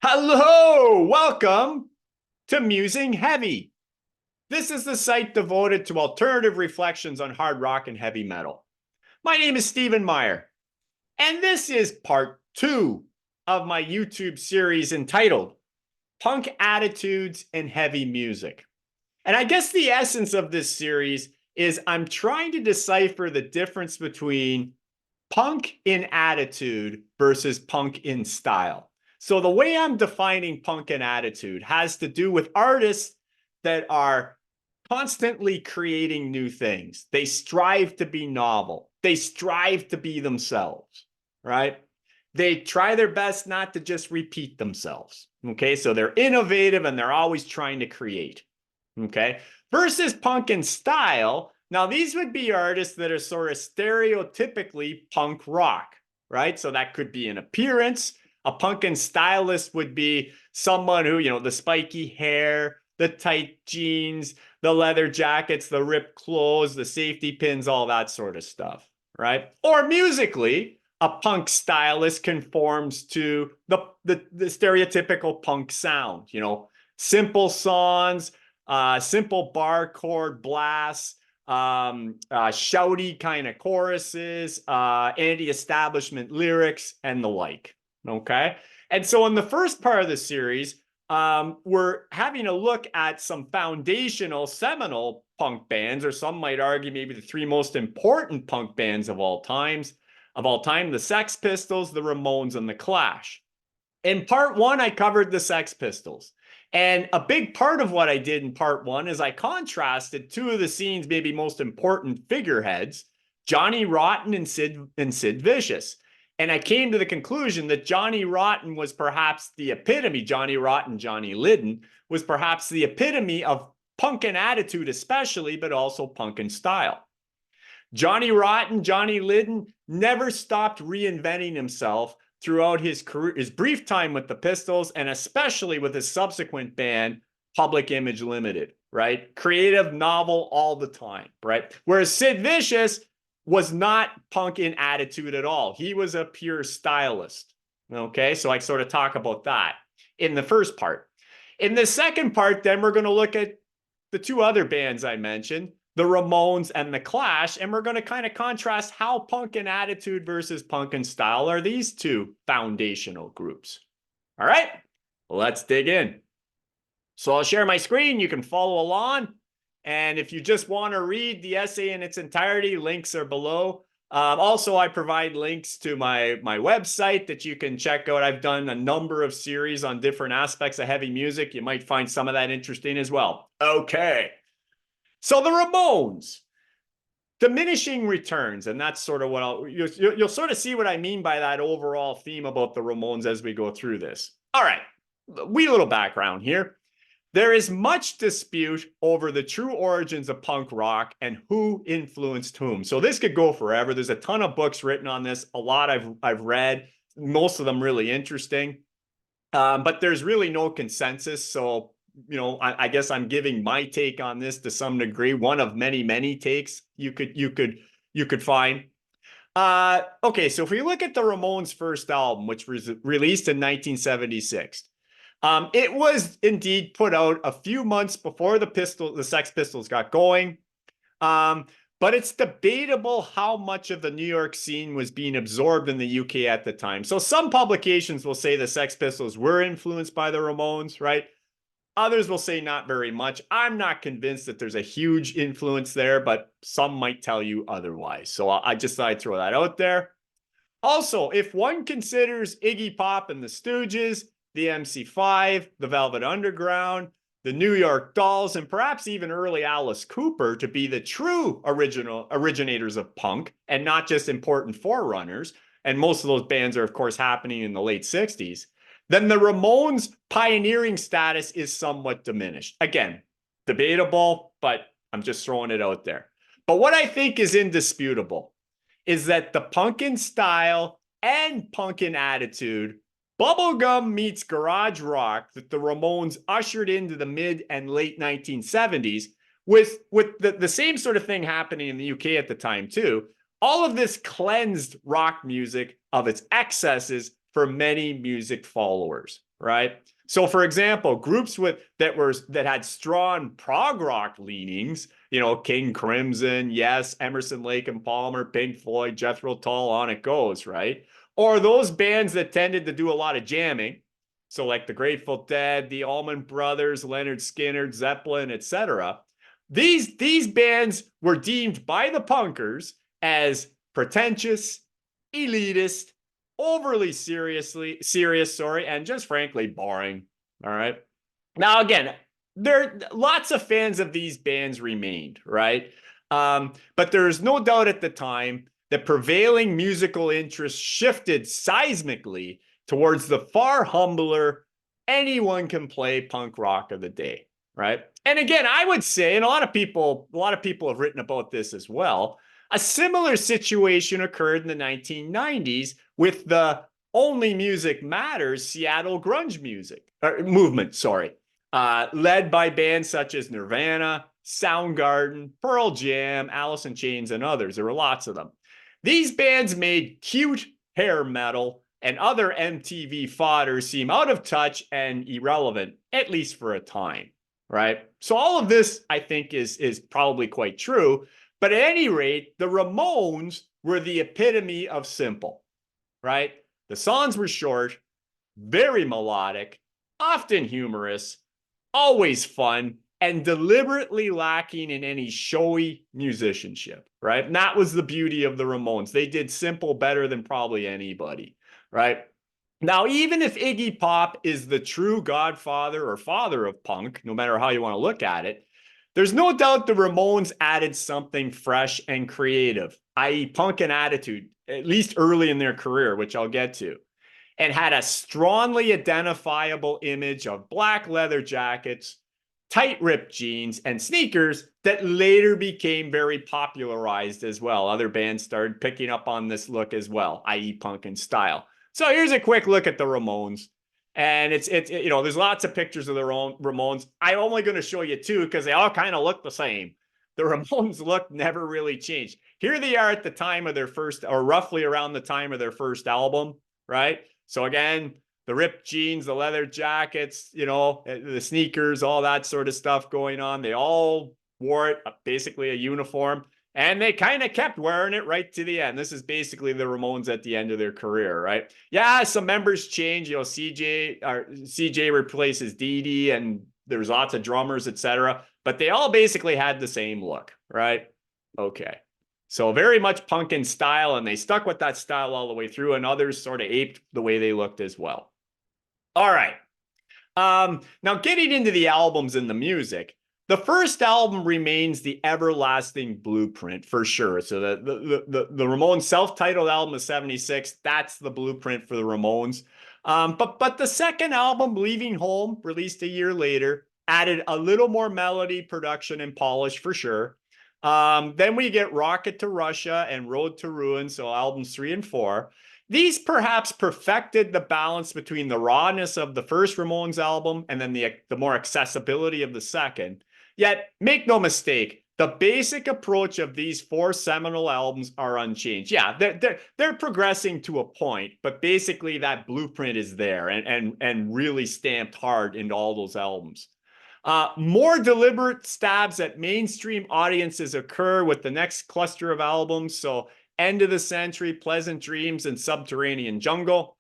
Hello, welcome to Musing Heavy. This is the site devoted to alternative reflections on hard rock and heavy metal. My name is Stephen Meyer, and this is part 2 of my YouTube series entitled Punk Attitudes and Heavy Music. And I guess the essence of this series is I'm trying to decipher the difference between punk in attitude versus punk in style. So the way I'm defining punk in attitude has to do with artists that are constantly creating new things. They strive to be novel. They strive to be themselves, right? They try their best not to just repeat themselves. Okay, so they're innovative and they're always trying to create. Okay, versus punk in style. Now, these would be artists that are sort of stereotypically punk rock, right? So that could be an appearance. A punkin stylist would be someone who, the spiky hair, the tight jeans, the leather jackets, the ripped clothes, the safety pins, all that sort of stuff, right? Or musically, a punk stylist conforms to the stereotypical punk sound, simple songs, simple bar chord blasts, shouty kind of choruses, anti-establishment lyrics, and the like. Okay. And so in the first part of the series, we're having a look at some foundational seminal punk bands, or some might argue maybe the three most important punk bands of all time, the Sex Pistols, the Ramones, and the Clash. In part one, I covered the Sex Pistols. And a big part of what I did in part one is I contrasted two of the scene's maybe most important figureheads, Johnny Rotten and Sid Vicious. And I came to the conclusion that Johnny Rotten was perhaps the epitome, Johnny Rotten, Johnny Lydon, was perhaps the epitome of punk and attitude especially, but also punk and style. Johnny Rotten, Johnny Lydon never stopped reinventing himself throughout his career, his brief time with the Pistols, and especially with his subsequent band, Public Image Limited, right? Creative, novel all the time, right? Whereas Sid Vicious was not punk in attitude at all. He was a pure stylist, okay? So I sort of talk about that in the first part. In the second part, then we're going to look at the two other bands I mentioned, the Ramones and the Clash, and we're going to kind of contrast how punk in attitude versus punk in style are these two foundational groups. All right, let's dig in. So I'll share my screen. You can follow along. And if you just want to read the essay in its entirety, links are below. Also, I provide links to my website that you can check out. I've done a number of series on different aspects of heavy music. You might find some of that interesting as well. Okay. So the Ramones, diminishing returns, and that's sort of what you'll sort of see what I mean by that overall theme about the Ramones as we go through this. All right, wee little background here. There is much dispute over the true origins of punk rock and who influenced whom. So this could go forever. There's a ton of books written on this. A lot I've read, most of them really interesting. But there's really no consensus. So, I guess I'm giving my take on this to some degree. One of many takes you could find. Okay, so if we look at the Ramones' first album, which was released in 1976. It was indeed put out a few months before the Sex Pistols got going. But it's debatable how much of the New York scene was being absorbed in the UK at the time. So some publications will say the Sex Pistols were influenced by the Ramones, right? Others will say not very much. I'm not convinced that there's a huge influence there, but some might tell you otherwise. So I just thought I'd throw that out there. Also, if one considers Iggy Pop and the Stooges, the MC5, the Velvet Underground, the New York Dolls, and perhaps even early Alice Cooper to be the true originators of punk and not just important forerunners, and most of those bands are, of course, happening in the late 60s, then the Ramones' pioneering status is somewhat diminished. Again, debatable, but I'm just throwing it out there. But what I think is indisputable is that the punkin style and punkin attitude, bubblegum meets garage rock, that the Ramones ushered into the mid and late 1970s, with the same sort of thing happening in the UK at the time too. All of this cleansed rock music of its excesses for many music followers, right? So, for example, groups that had strong prog rock leanings, King Crimson, Yes, Emerson, Lake and Palmer, Pink Floyd, Jethro Tull, on it goes, right? Or those bands that tended to do a lot of jamming, so like the Grateful Dead, the Allman Brothers, Leonard Skinner, Zeppelin, etc. These bands were deemed by the punkers as pretentious, elitist, overly serious, and just frankly boring. All right. Now, again, there lots of fans of these bands remained, right? But there's no doubt at the time that prevailing musical interest shifted seismically towards the far humbler, anyone can play punk rock of the day, right? And again, I would say, and a lot of people have written about this as well, a similar situation occurred in the 1990s with the Only Music Matters Seattle grunge movement, led by bands such as Nirvana, Soundgarden, Pearl Jam, Alice in Chains, and others. There were lots of them. These bands made cute hair metal and other MTV fodder seem out of touch and irrelevant, at least for a time, right? So all of this, I think, is probably quite true. But at any rate, the Ramones were the epitome of simple, right? The songs were short, very melodic, often humorous, always fun, and deliberately lacking in any showy musicianship, right? And that was the beauty of the Ramones. They did simple better than probably anybody, right? Now, even if Iggy Pop is the true godfather or father of punk, no matter how you want to look at it, there's no doubt the Ramones added something fresh and creative, i.e. punk and attitude, at least early in their career, which I'll get to, and had a strongly identifiable image of black leather jackets, tight ripped jeans, and sneakers that later became very popularized as well. Other bands started picking up on this look as well, i.e. punk and style. So here's a quick look at the Ramones. And it's there's lots of pictures of the Ramones. I'm only going to show you two because they all kind of look the same. The Ramones look never really changed. Here they are at the time of their first, or roughly around the time of their first album, right? So again, the ripped jeans, the leather jackets, the sneakers, all that sort of stuff going on. They all wore it, basically a uniform. And they kind of kept wearing it right to the end. This is basically the Ramones at the end of their career, right? Yeah, some members change. CJ replaces Dee Dee, and there's lots of drummers, etc. But they all basically had the same look, right? Okay. So very much punk in style, and they stuck with that style all the way through, and others sort of aped the way they looked as well. All right. Now getting into the albums and the music, the first album remains the everlasting blueprint for sure. So the Ramones self-titled album of 76, that's the blueprint for the Ramones. But the second album, Leaving Home, released a year later, added a little more melody, production, and polish for sure. Then we get Rocket to Russia and Road to Ruin, so albums 3 and 4. These perhaps perfected the balance between the rawness of the first Ramones album and then the more accessibility of the second. Yet, make no mistake, the basic approach of these 4 seminal albums are unchanged. Yeah, they're progressing to a point, but basically that blueprint is there and really stamped hard into all those albums. More deliberate stabs at mainstream audiences occur with the next cluster of albums. So End of the Century, Pleasant Dreams, and Subterranean Jungle.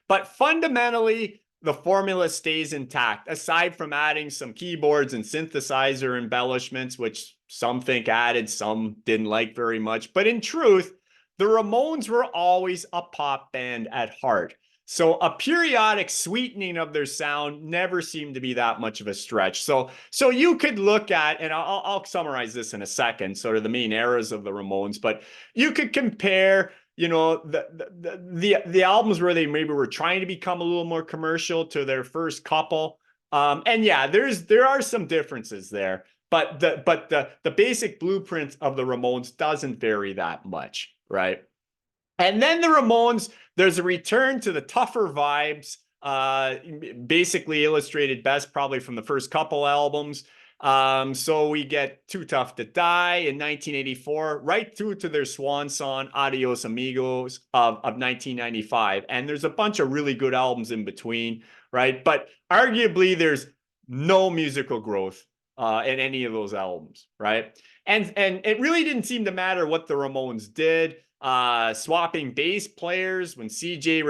But fundamentally, the formula stays intact, aside from adding some keyboards and synthesizer embellishments, which some think added, some didn't like very much. But in truth, the Ramones were always a pop band at heart. So a periodic sweetening of their sound never seemed to be that much of a stretch. So you could look at, and I'll summarize this in a second, sort of the main eras of the Ramones, but you could compare the albums where they maybe were trying to become a little more commercial to their first couple. And yeah, there are some differences there, but the basic blueprint of the Ramones doesn't vary that much, right? And then the Ramones, there's a return to the tougher vibes, basically illustrated best probably from the first couple albums. So we get Too Tough to Die in 1984, right through to their swan song, Adios Amigos of 1995. And there's a bunch of really good albums in between, right? But arguably, there's no musical growth in any of those albums, right? And it really didn't seem to matter what the Ramones did. Swapping bass players when CJ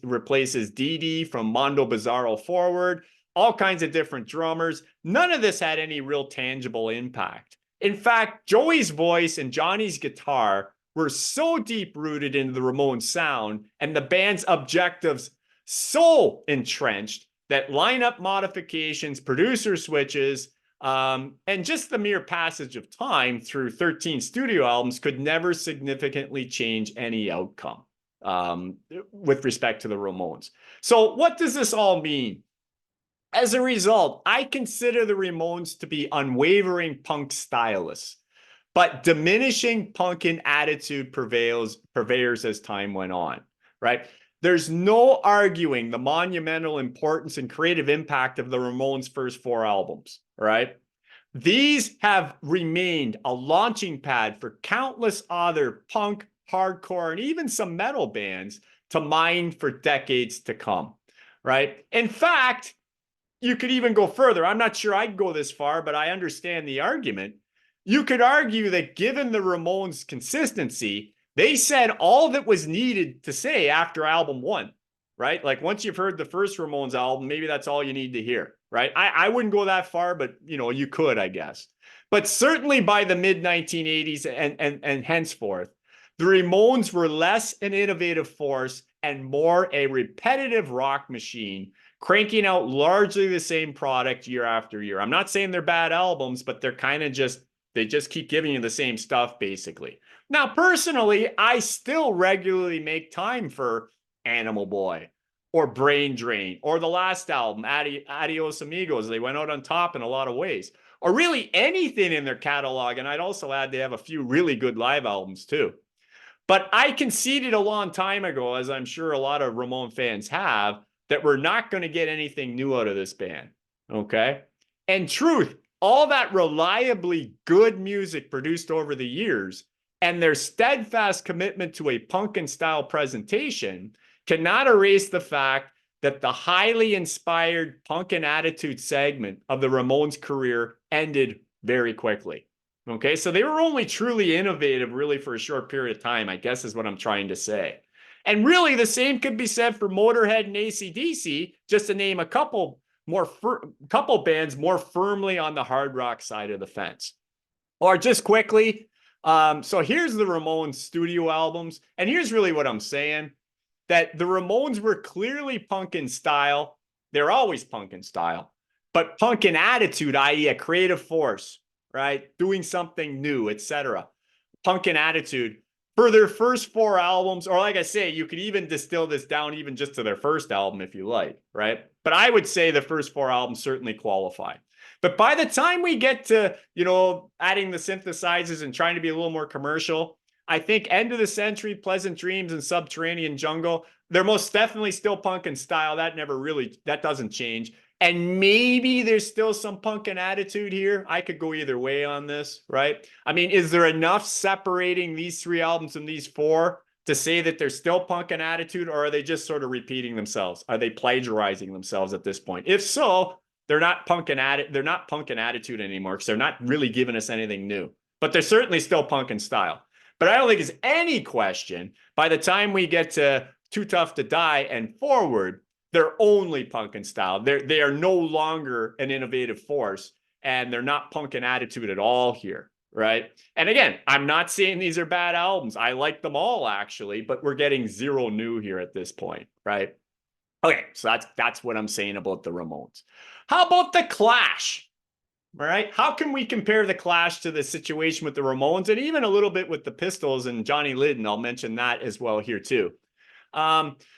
replaces Dee Dee from Mondo Bizarro forward, all kinds of different drummers. None of this had any real tangible impact. In fact, Joey's voice and Johnny's guitar were so deep rooted into the Ramones sound and the band's objectives so entrenched that lineup modifications, producer switches, and just the mere passage of time through 13 studio albums could never significantly change any outcome with respect to the Ramones. So what does this all mean? As a result, I consider the Ramones to be unwavering punk stylists, but diminishing punk in attitude purveyors as time went on, right? There's no arguing the monumental importance and creative impact of the Ramones' first 4 albums, right? These have remained a launching pad for countless other punk, hardcore, and even some metal bands to mine for decades to come, right? In fact, you could even go further. I'm not sure I'd go this far, but I understand the argument. You could argue that given the Ramones' consistency, they said all that was needed to say after album 1, right? Like once you've heard the first Ramones album, maybe that's all you need to hear, right? I wouldn't go that far, but you could, I guess. But certainly by the mid 1980s and henceforth, the Ramones were less an innovative force and more a repetitive rock machine, cranking out largely the same product year after year. I'm not saying they're bad albums, but they're kind of they just keep giving you the same stuff, basically. Now, personally, I still regularly make time for Animal Boy or Brain Drain or the last album, Adios Amigos. They went out on top in a lot of ways. Or really anything in their catalog. And I'd also add they have a few really good live albums too. But I conceded a long time ago, as I'm sure a lot of Ramone fans have, that we're not going to get anything new out of this band. Okay? And truth, all that reliably good music produced over the years and their steadfast commitment to a punkin style presentation cannot erase the fact that the highly inspired punkin attitude segment of the Ramones' career ended very quickly. Okay, so they were only truly innovative really for a short period of time, I guess is what I'm trying to say. And really the same could be said for Motorhead and AC/DC, just to name a couple bands more firmly on the hard rock side of the fence. Or just quickly, so here's the Ramones studio albums, and here's really what I'm saying, that the Ramones were clearly punk in style. They're always punk in style, but punk in attitude, i.e. a creative force, right? Doing something new, etc. Punk in attitude for their first 4 albums, or like I say, you could even distill this down even just to their first album if you like, right? But I would say the first 4 albums certainly qualify. But by the time we get to, adding the synthesizers and trying to be a little more commercial, I think End of the Century, Pleasant Dreams, and Subterranean Jungle, they're most definitely still punk in style. That doesn't change. And maybe there's still some punk in attitude here. I could go either way on this, right? I mean, is there enough separating these 3 albums from these 4 to say that they're still punk in attitude, or are they just sort of repeating themselves? Are they plagiarizing themselves at this point? If so, they're not punk in attitude anymore because they're not really giving us anything new. But they're certainly still punk in style. But I don't think it's any question by the time we get to Too Tough to Die and forward, they're only punk in style. They are no longer an innovative force, and they're not punk in attitude at all here, right? And again, I'm not saying these are bad albums. I like them all, actually, but we're getting zero new here at this point, right? Okay, so that's what I'm saying about the Ramones. How about the Clash? All right, how can we compare the Clash to the situation with the Ramones and even a little bit with the Pistols and Johnny Lydon? I'll mention that as well here too.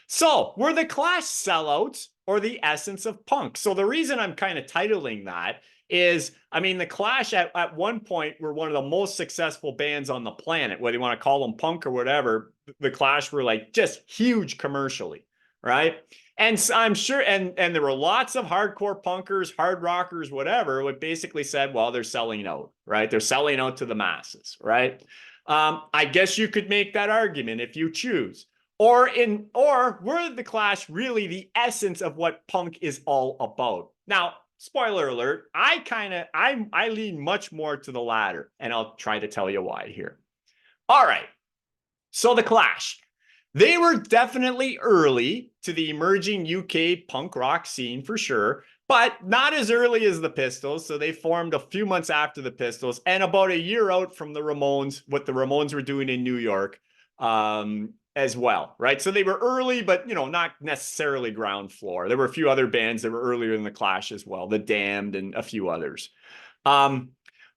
So were the Clash sellouts or the essence of punk? So the reason I'm kind of titling that is, I mean, the Clash at one point were one of the most successful bands on the planet, whether you want to call them punk or whatever. The Clash were like just huge commercially, right? And so I'm sure, and there were lots of hardcore punkers, hard rockers, whatever, who basically said, well, they're selling out, right? They're selling out to the masses, right? I guess you could make that argument if you choose. Or were the Clash really the essence of what punk is all about? Now, spoiler alert, I lean much more to the latter, and I'll try to tell you why here. All right. So the Clash. They were definitely early to the emerging UK punk rock scene for sure, but not as early as the Pistols. So they formed a few months after the Pistols and about a year out from the Ramones, what the Ramones were doing in New York as well, right? So they were early, but not necessarily ground floor. There were a few other bands that were earlier in the Clash as well, The Damned and a few others.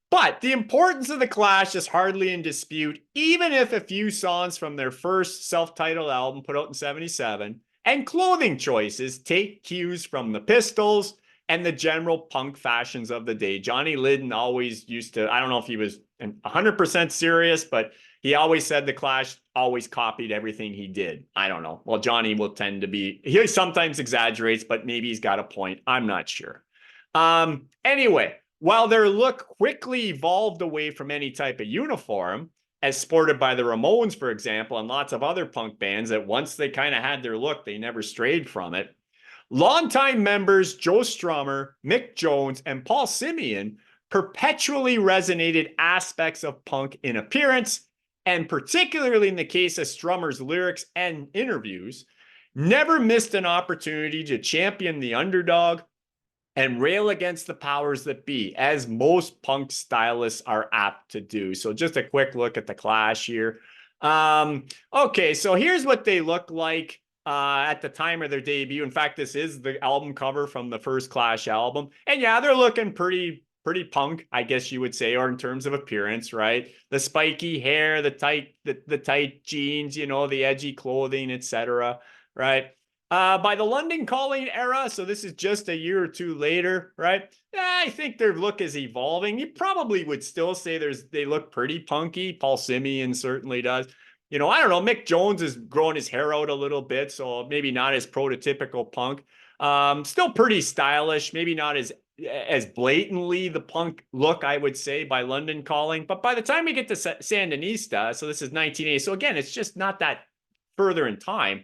But the importance of the Clash is hardly in dispute, even if a few songs from their first self-titled album put out in 1977 and clothing choices take cues from the Pistols and the general punk fashions of the day. Johnny Lydon always used to, I don't know if he was 100% serious, but he always said the Clash always copied everything he did. I don't know. Well, Johnny will tend to be, he sometimes exaggerates, but maybe he's got a point. I'm not sure. Anyway, while their look quickly evolved away from any type of uniform, as sported by the Ramones, for example, and lots of other punk bands that once they kind of had their look, they never strayed from it, longtime members Joe Strummer, Mick Jones, and Paul Simeon perpetually resonated aspects of punk in appearance, and particularly in the case of Strummer's lyrics and interviews, never missed an opportunity to champion the underdog and rail against the powers that be, as most punk stylists are apt to do. So just a quick look at the Clash here. Okay, so here's what they look like at the time of their debut. In fact, this is the album cover from the first Clash album. And yeah, they're looking pretty punk, I guess you would say, or in terms of appearance, right? The spiky hair, the tight jeans, the edgy clothing, etc., right? By the London Calling era, so this is just a year or two later, right? I think their look is evolving. You probably would still say they look pretty punky. Paul Simeon certainly does. I don't know. Mick Jones is growing his hair out a little bit, so maybe not as prototypical punk. Still pretty stylish. Maybe not as blatantly the punk look, I would say, by London Calling. But by the time we get to Sandinista, so this is 1980. So again, it's just not that further in time.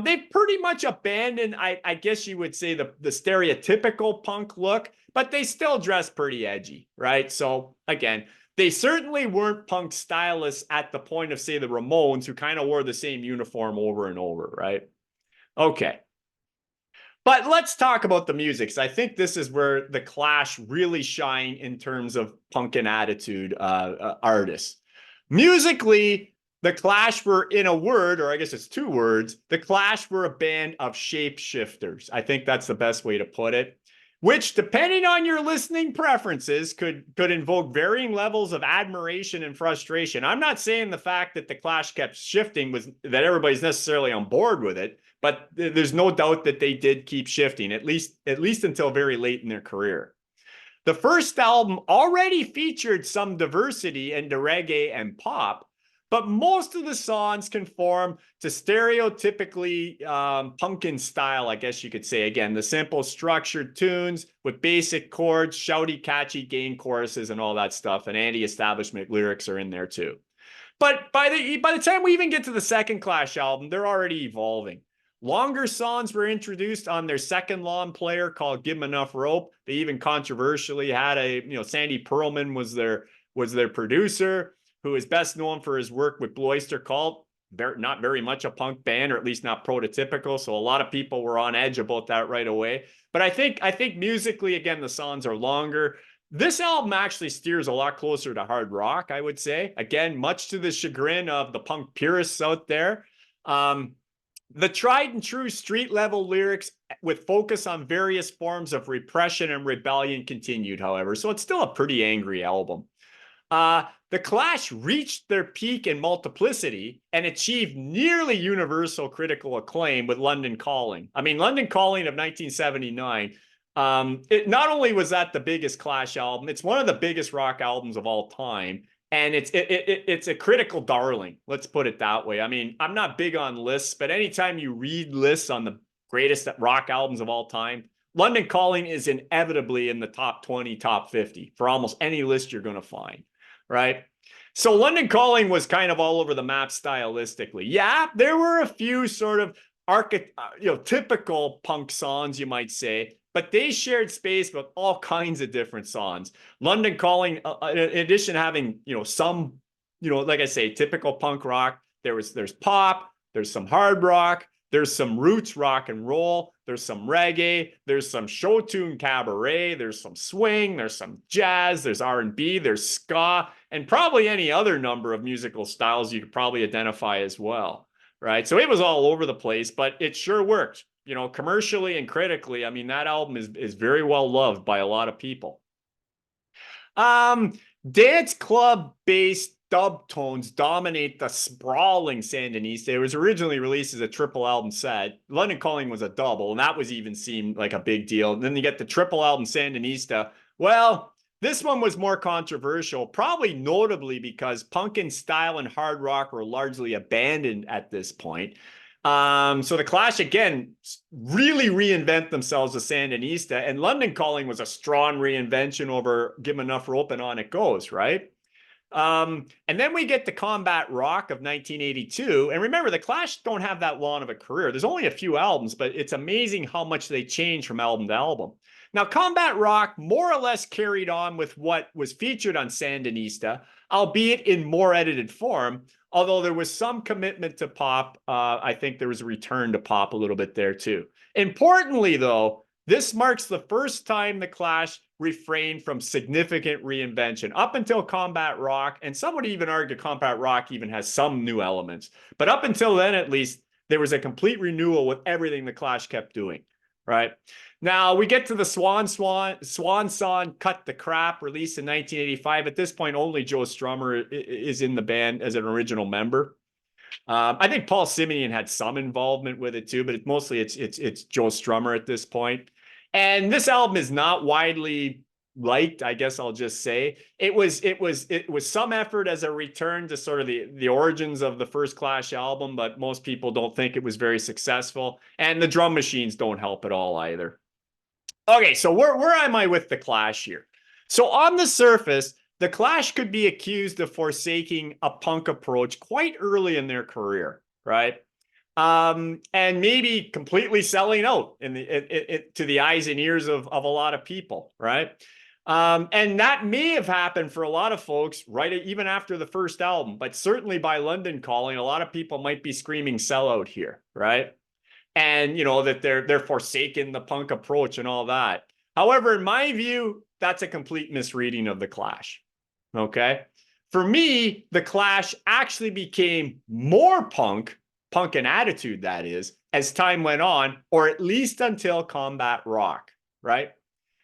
They've pretty much abandoned, I guess you would say, the stereotypical punk look, but they still dress pretty edgy, right? So again, they certainly weren't punk stylists at the point of, say, the Ramones, who kind of wore the same uniform over and over, right? Okay. But let's talk about the music, because I think this is where the Clash really shine in terms of punk and attitude artists. Musically, the Clash were, in a word, or I guess it's two words, the Clash were a band of shapeshifters. I think that's the best way to put it, which, depending on your listening preferences, could invoke varying levels of admiration and frustration. I'm not saying the fact that the Clash kept shifting was that everybody's necessarily on board with it, but there's no doubt that they did keep shifting, at least until very late in their career. The first album already featured some diversity into reggae and pop, but most of the songs conform to stereotypically punkin style, I guess you could say. Again, the simple structured tunes with basic chords, shouty, catchy gain choruses, and all that stuff. And anti-establishment lyrics are in there too. But by the time we even get to the second Clash album, they're already evolving. Longer songs were introduced on their second long player called "Give 'Em Enough Rope." They even controversially had Sandy Pearlman was their producer, who is best known for his work with Blue Oyster Cult. Not very much a punk band, or at least not prototypical. So a lot of people were on edge about that right away. But I think musically, again, the songs are longer. This album actually steers a lot closer to hard rock, I would say. Again, much to the chagrin of the punk purists out there. The tried and true street level lyrics with focus on various forms of repression and rebellion continued, however. So it's still a pretty angry album. The Clash reached their peak in multiplicity and achieved nearly universal critical acclaim with London Calling. I mean, London Calling of 1979, it not only was that the biggest Clash album, it's one of the biggest rock albums of all time. And it's a critical darling. Let's put it that way. I mean, I'm not big on lists, but anytime you read lists on the greatest rock albums of all time, London Calling is inevitably in the top 20, top 50 for almost any list you're going to find, right? So London Calling was kind of all over the map stylistically. Yeah, there were a few sort of typical punk songs, you might say, but they shared space with all kinds of different songs. London Calling, in addition to having, some, like I say, typical punk rock, there's pop, there's some hard rock, there's some roots rock and roll, there's some reggae, there's some show tune cabaret, there's some swing, there's some jazz, there's R&B, there's ska, and probably any other number of musical styles you could probably identify as well, right? So it was all over the place, but it sure worked, commercially and critically. I mean, that album is very well loved by a lot of people. Dance club based dub tones dominate the sprawling Sandinista. It was originally released as a triple album set. London Calling was a double, and that was even seemed like a big deal. And then you get the triple album Sandinista. Well, this one was more controversial, probably notably because punk and style and hard rock were largely abandoned at this point. So the Clash, again, really reinvent themselves as Sandinista, and London Calling was a strong reinvention over give enough rope and on it goes, right? And then we get the Combat Rock of 1982. And remember, the Clash don't have that long of a career. There's only a few albums, but it's amazing how much they change from album to album. Now, Combat Rock more or less carried on with what was featured on Sandinista, albeit in more edited form, although there was some commitment to pop. I think there was a return to pop a little bit there too. Importantly, though, this marks the first time the Clash refrained from significant reinvention. Up until Combat Rock, and some would even argue Combat Rock even has some new elements, but up until then, at least, there was a complete renewal with everything the Clash kept doing, right? Now, we get to the Swan Song, Cut the Crap, released in 1985. At this point, only Joe Strummer is in the band as an original member. I think Paul Simonian had some involvement with it too, but it's Joe Strummer at this point. And this album is not widely liked, I guess I'll just say. It was some effort as a return to sort of the origins of the first Clash album, but most people don't think it was very successful. And the drum machines don't help at all either. Okay, so where am I with the Clash here? So on the surface, the Clash could be accused of forsaking a punk approach quite early in their career, right? And maybe completely selling out to the eyes and ears of a lot of people, right? And that may have happened for a lot of folks, right, even after the first album, but certainly by London Calling, a lot of people might be screaming sellout here, right? And, that they're forsaking the punk approach and all that. However, in my view, that's a complete misreading of the Clash, okay? For me, the Clash actually became more punk in attitude, that is, as time went on, or at least until Combat Rock, right?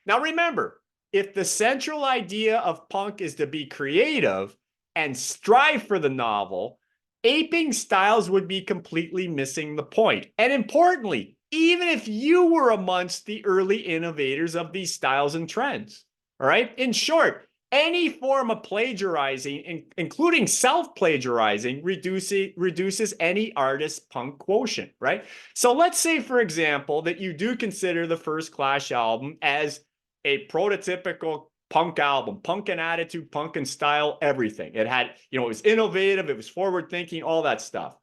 Now, remember, if the central idea of punk is to be creative and strive for the novel, aping styles would be completely missing the point. And importantly, even if you were amongst the early innovators of these styles and trends, all right? In short, any form of plagiarizing, including self-plagiarizing, reduces any artist's punk quotient, right? So let's say, for example, that you do consider the first Clash album as a prototypical punk album, punk in attitude, punk in style, everything. It had, it was innovative, it was forward-thinking, all that stuff.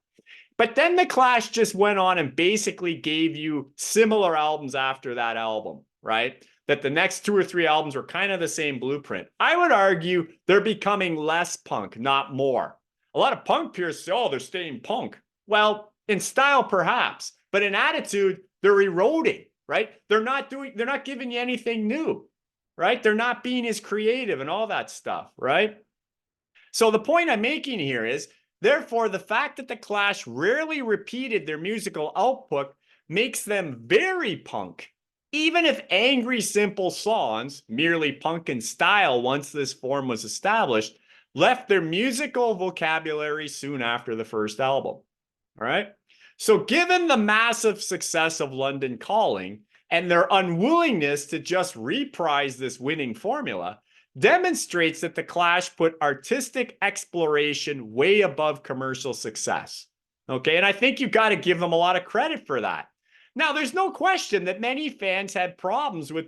But then the Clash just went on and basically gave you similar albums after that album, right? That the next 2 or 3 albums were kind of the same blueprint. I would argue they're becoming less punk, not more. A lot of punk peers say, oh, they're staying punk. Well, in style, perhaps, but in attitude, they're eroding, right? They're not giving you anything new, right? They're not being as creative and all that stuff, right? So the point I'm making here is, therefore, the fact that the Clash rarely repeated their musical output makes them very punk. Even if angry, simple songs, merely punk in style once this form was established, left their musical vocabulary soon after the first album. All right? So given the massive success of London Calling and their unwillingness to just reprise this winning formula, demonstrates that the Clash put artistic exploration way above commercial success. Okay, and I think you've got to give them a lot of credit for that. Now, there's no question that many fans had problems with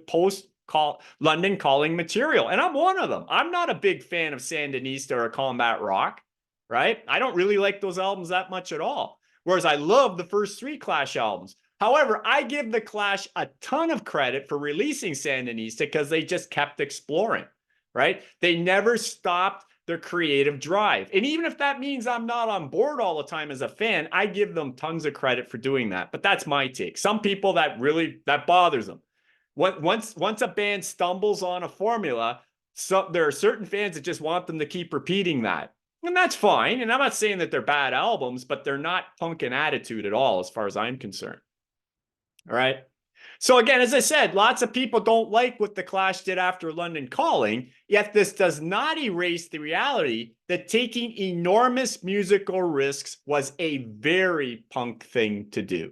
London Calling material, and I'm one of them. I'm not a big fan of Sandinista or Combat Rock, right? I don't really like those albums that much at all. Whereas I love the first three Clash albums. However, I give the Clash a ton of credit for releasing Sandinista because they just kept exploring, right? They never stopped their creative drive. And even if that means I'm not on board all the time as a fan, I give them tons of credit for doing that. But that's my take. Some people that bothers them. Once a band stumbles on a formula, there are certain fans that just want them to keep repeating that. And that's fine. And I'm not saying that they're bad albums, but they're not punk in attitude at all, as far as I'm concerned. All right. So again, as I said, lots of people don't like what the Clash did after London Calling, yet this does not erase the reality that taking enormous musical risks was a very punk thing to do,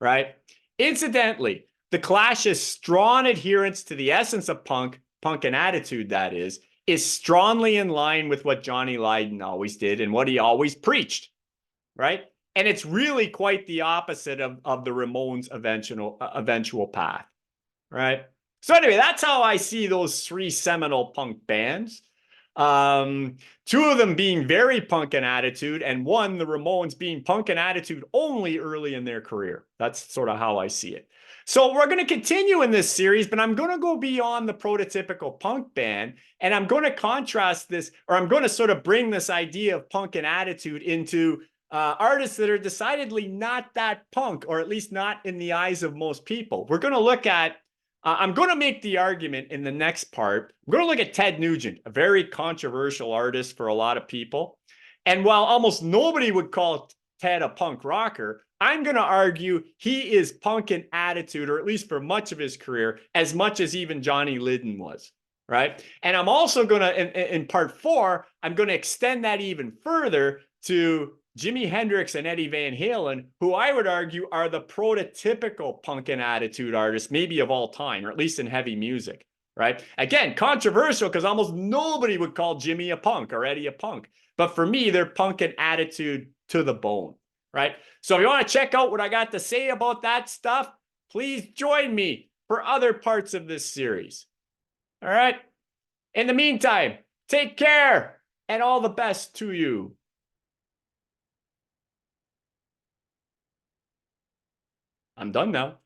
right? Incidentally, the Clash's strong adherence to the essence of punk and attitude, that is strongly in line with what Johnny Lydon always did and what he always preached, right? And it's really quite the opposite of the Ramones' eventual path, right? So anyway, that's how I see those three seminal punk bands. Two of them being very punk in attitude, and one, the Ramones, being punk in attitude only early in their career. That's sort of how I see it. So we're going to continue in this series, but I'm going to go beyond the prototypical punk band, and I'm going to contrast this, or I'm going to sort of bring this idea of punk in attitude into artists that are decidedly not that punk, or at least not in the eyes of most people. We're going to look at, I'm going to make the argument in the next part. We're going to look at Ted Nugent, a very controversial artist for a lot of people. And while almost nobody would call Ted a punk rocker, I'm going to argue he is punk in attitude, or at least for much of his career, as much as even Johnny Lydon was. Right. And I'm also going to, in part 4, I'm going to extend that even further to Jimi Hendrix and Eddie Van Halen, who I would argue are the prototypical punk and attitude artists, maybe of all time, or at least in heavy music, right? Again, controversial because almost nobody would call Jimmy a punk or Eddie a punk. But for me, they're punk and attitude to the bone, right? So if you want to check out what I got to say about that stuff, please join me for other parts of this series. All right? In the meantime, take care and all the best to you. I'm done now.